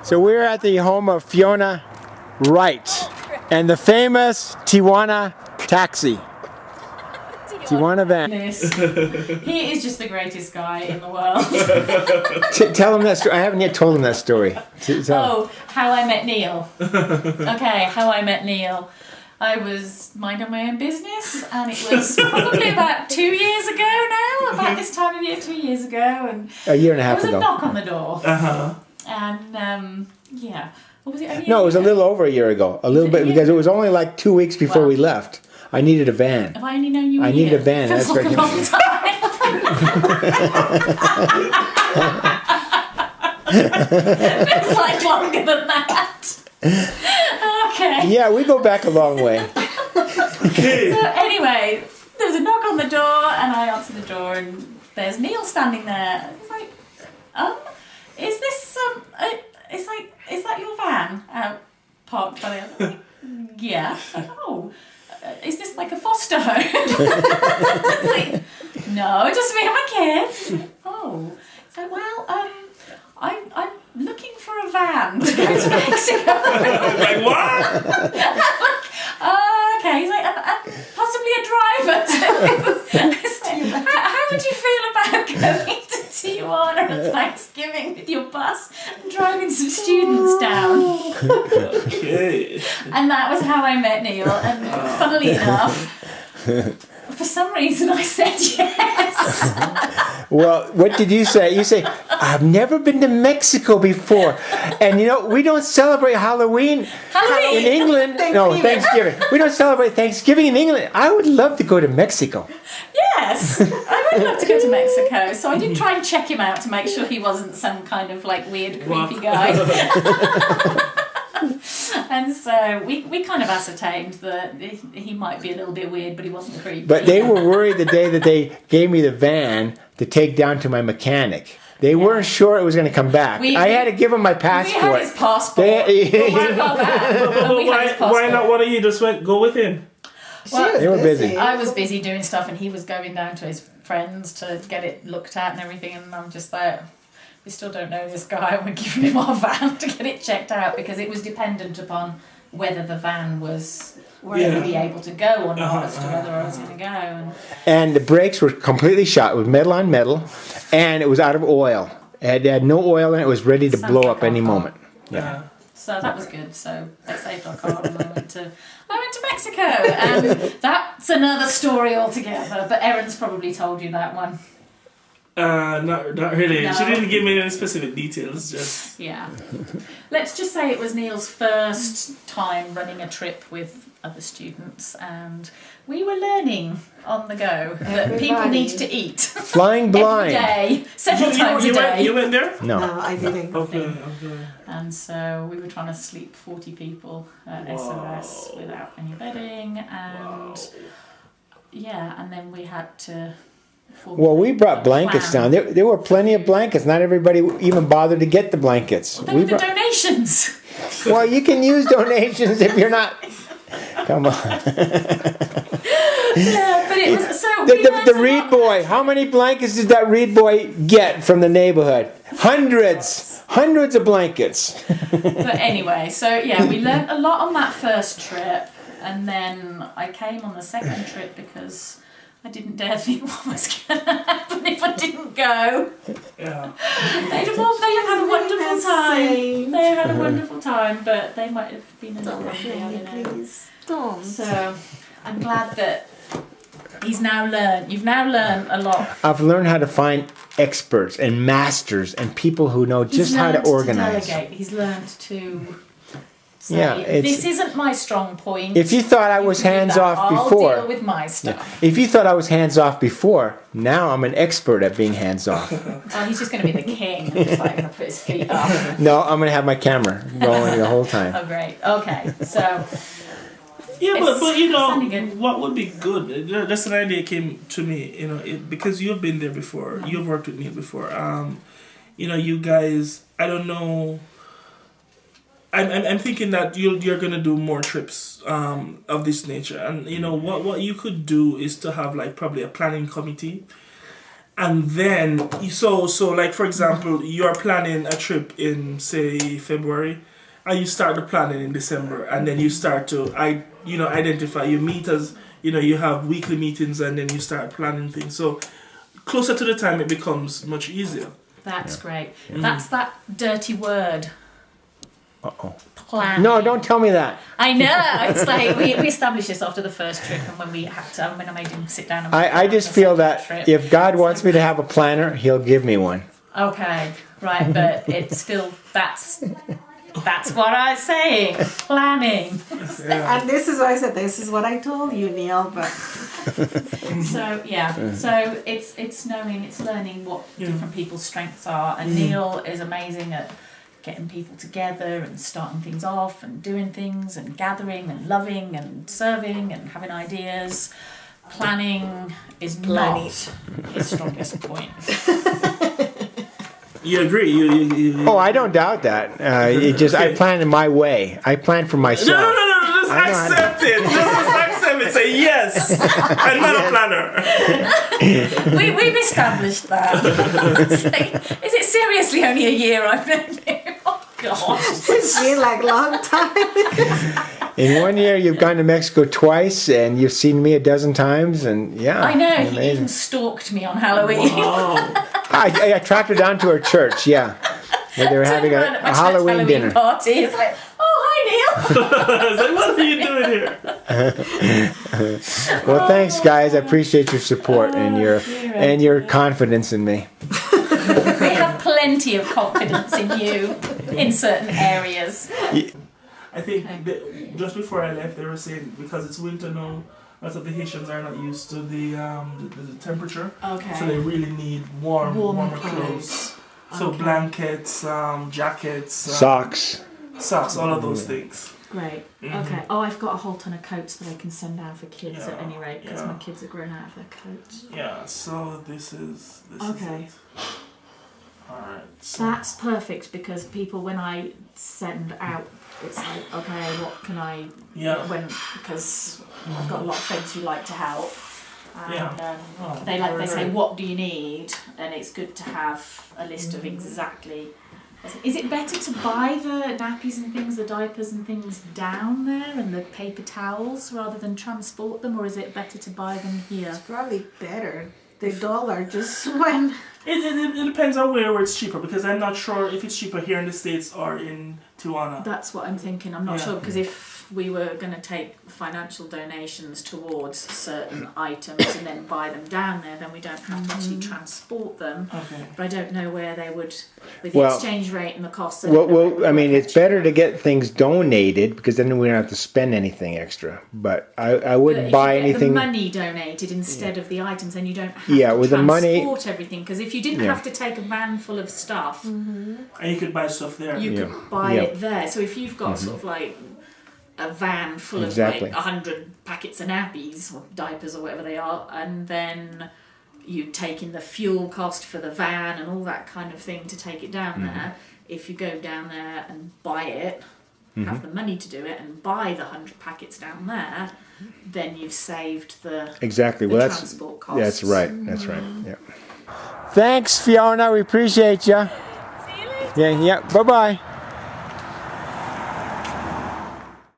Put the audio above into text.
So we're at the home of Fiona Wright and the famous Tijuana taxi. Tijuana van. He is just the greatest guy in the world. Tell him that story. I haven't yet told him that story. Oh, how I met Neil. Okay, how I met Neil. I was minding my own business, and it was probably about 2 years ago now, about this time of year, 2 years ago, and a year and a half there was ago. a knock on the door. Uh-huh. And, yeah. What was it? No, it was a little over a year ago. A little bit, because it was only like 2 weeks before we left. I needed a van. Have I only known you a I year? needed a van. Feels That's like a long time. Feels like longer than that. Okay. Yeah, we go back a long way. So anyway, there was a knock on the door, and I answered the door, and there's Neil standing there. It's like, is this is that your van parked by the other? Yeah. It's like, oh, is this like a foster home? It's like, no, just me and my kids. Like, oh, it's like, well, I'm looking for a van to go to Mexico. Like what? Okay, he's like, and possibly a driver too. How would you feel about going to Tijuana at Thanksgiving with your bus and driving some students down? Okay. And that was how I met Neil, and funnily enough, for some reason I said yes. Well, what did you say? You say, I've never been to Mexico before. And you know, we don't celebrate Halloween in England. No, Thanksgiving. We don't celebrate Thanksgiving in England. I would love to go to Mexico. Yes, I would love to go to Mexico. So I did try and check him out to make sure he wasn't some kind of like weird, creepy guy. And so we kind of ascertained that he might be a little bit weird, but he wasn't creepy. But they were worried the day that they gave me the van to take down to my mechanic. They weren't sure it was going to come back. I had to give them my passport. We had his passport. Why not? Why don't you just go with him? Well, they were busy. I was busy doing stuff, and he was going down to his friends to get it looked at and everything. And I'm just like, we still don't know this guy, and we're giving him our van to get it checked out because it was dependent upon whether the van was going to be able to go or not, as to whether I was going to go. And the brakes were completely shot with metal on metal, and it was out of oil. It had no oil in it. It was ready to blow up any moment. Yeah. So that was good. So they saved our car, and I went to Mexico, and that's another story altogether. But Erin's probably told you that one. Not really. No. She didn't give me any specific details. Just yeah. Let's just say it was Neil's first time running a trip with other students, and we were learning on the go that people need to eat. Flying blind. Every day, several times a day. You went there? No, I didn't. Okay. And so we were trying to sleep 40 people at SOS without any bedding, and and then we had to. Well, we brought blankets down. There were plenty of blankets. Not everybody even bothered to get the blankets. Well, they were the donations. Well, you can use donations if you're not. Come on. Yeah, but it was so. The Reed boy. How many blankets did that Reed boy get from the neighborhood? Hundreds of blankets. But anyway, so yeah, we learned a lot on that first trip, and then I came on the second trip because I didn't dare think what was going to happen if I didn't go. Yeah. They'd have had a wonderful time. They had a wonderful time, but they might have been a little lonely, I don't know. Please don't. So I'm glad that you've now learned a lot. I've learned how to find experts and masters and people who know just how to organize. He's learned to say, this isn't my strong point. If you thought I was hands off before, I'll deal with my stuff. If you thought I was hands off before, now I'm an expert at being hands off. Oh, he's just going to be the king. He's like going to put his feet up. No, I'm going to have my camera rolling the whole time. Oh, great. Okay, so. Yeah, but you know, what would be good? That's an idea came to me. You know, because you've been there before. You've worked with me before. You know, you guys. I don't know. I'm thinking that you're gonna do more trips of this nature, and you know what you could do is to have like probably a planning committee, And then, so like for example, you're planning a trip in say February, and you start the planning in December, and then you start to identify. You meet as you have weekly meetings, and then you start planning things. So closer to the time, it becomes much easier. That's great. That's that dirty word. Uh-oh. Plan. No, don't tell me that. I know. It's like we established this after the first trip, and when I made him sit down. And I just feel that trip. if God wants me to have a planner, He'll give me one. Okay, right, but it's still that's what I was saying. Planning. Yeah. And this is why I said this is what I told you, Neil. But so it's knowing, it's learning what different people's strengths are, and Neil is amazing at getting people together and starting things off and doing things and gathering and loving and serving and having ideas. Planning is not his strongest point. You agree? You Oh, I don't doubt that. I plan in my way. I plan for myself. No. Just accept it. Just accept it. Say yes. I'm not a planner. We've established that. Is it seriously only a year I've been here? Oh gosh. it's been like a long time. In 1 year, you've gone to Mexico twice, and you've seen me a dozen times, and yeah. I know. amazing. He even stalked me on Halloween. Oh. I tracked her down to her church, yeah, where they were having a Halloween dinner. Party. It's like, oh, hi, Neil. It's like, what are you doing here? Well, thanks, guys. I appreciate your support and your confidence in me. We have plenty of confidence in you in certain areas. I think just before I left, they were saying because it's winter now, lots of the Haitians are not used to the temperature. Okay. So they really need warmer clothes. So Okay. blankets, jackets, Socks. all of those things. Great. Okay. Oh, I've got a whole ton of coats that I can send out for kids at any rate because my kids are grown out of their coats. Yeah. So this is Okay. it. All right. So. That's perfect because people, when I send out, it's like, okay, what can I? Because I've got a lot of friends who like to help. And, they say, what do you need? And it's good to have a list of exactly. Is it better to buy the nappies and things, the diapers and things down there and the paper towels rather than transport them, or is it better to buy them here? It's probably better. The dollar just went. It depends on where it's cheaper because I'm not sure if it's cheaper here in the States or in Tijuana. That's what I'm thinking. I'm not sure because if we were going to take financial donations towards certain items and then buy them down there, then we don't have to actually transport them. Okay. But I don't know where they would, with the exchange rate and the costs. Well, I mean, it's better to get things donated because then we don't have to spend anything extra. But I wouldn't buy anything. The money donated instead of the items, then you don't have to with transport the money, everything. Because if you didn't have to take a van full of stuff, and you could buy stuff there. you could buy it there. So if you've got sort of like a van full of like 100 packets of nappies or diapers or whatever they are, and then you take in the fuel cost for the van and all that kind of thing to take it down there. If you go down there and buy it, have the money to do it and buy the 100 packets down there, then you've saved the transport costs. That's right. That's right. Yeah. Thanks, Fiona. We appreciate you. See you later. Yeah. Bye-bye.